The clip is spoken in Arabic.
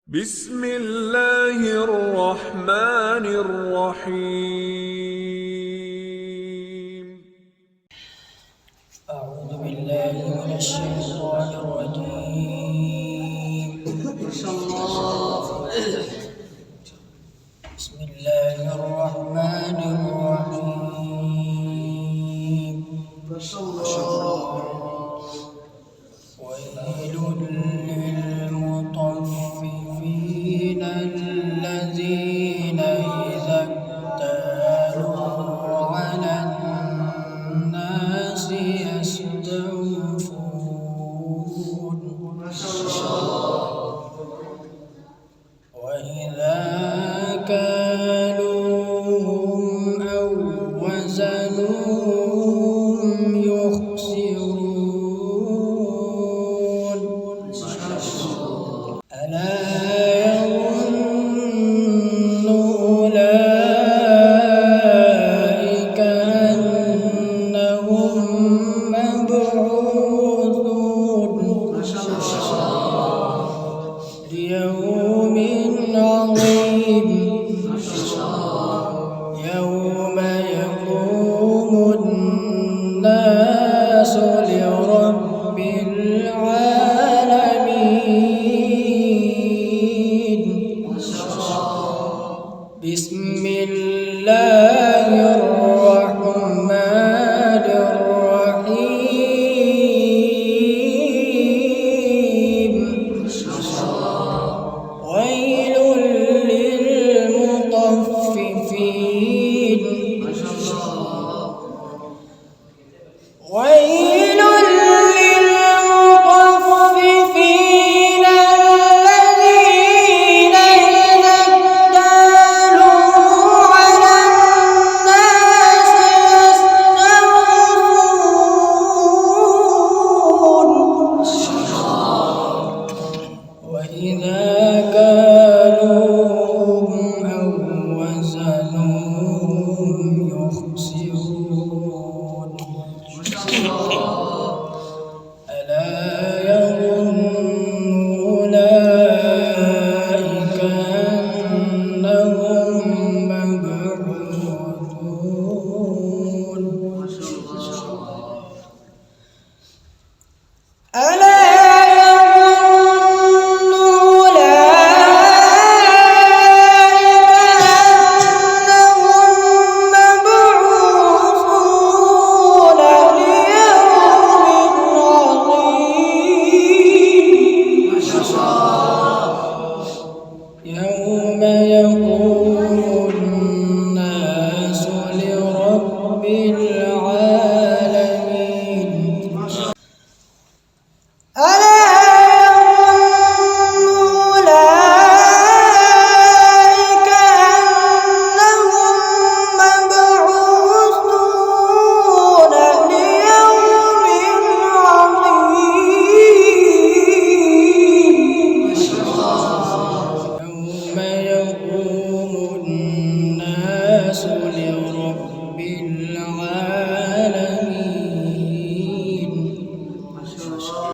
بسم الله الرحمن الرحيم. أعوذ بالله من الشيطان الرجيم. بسم الله الرحمن الرحيم. ويل للمطففين الذين إذا اكتالوا على الناس يستوفون وإذا كالوهم أو وزنوهم يخسرون. ألا يظن أولئك أنهم مبعوثون ليوم عظيم يوم يقوم الناس لرب العالمين. بسم الله الرحمن الرحيم. ويل للمطففين. ويل للمطففين الذين إذا اكتالوا على الناس يستوفون وإذا كانوا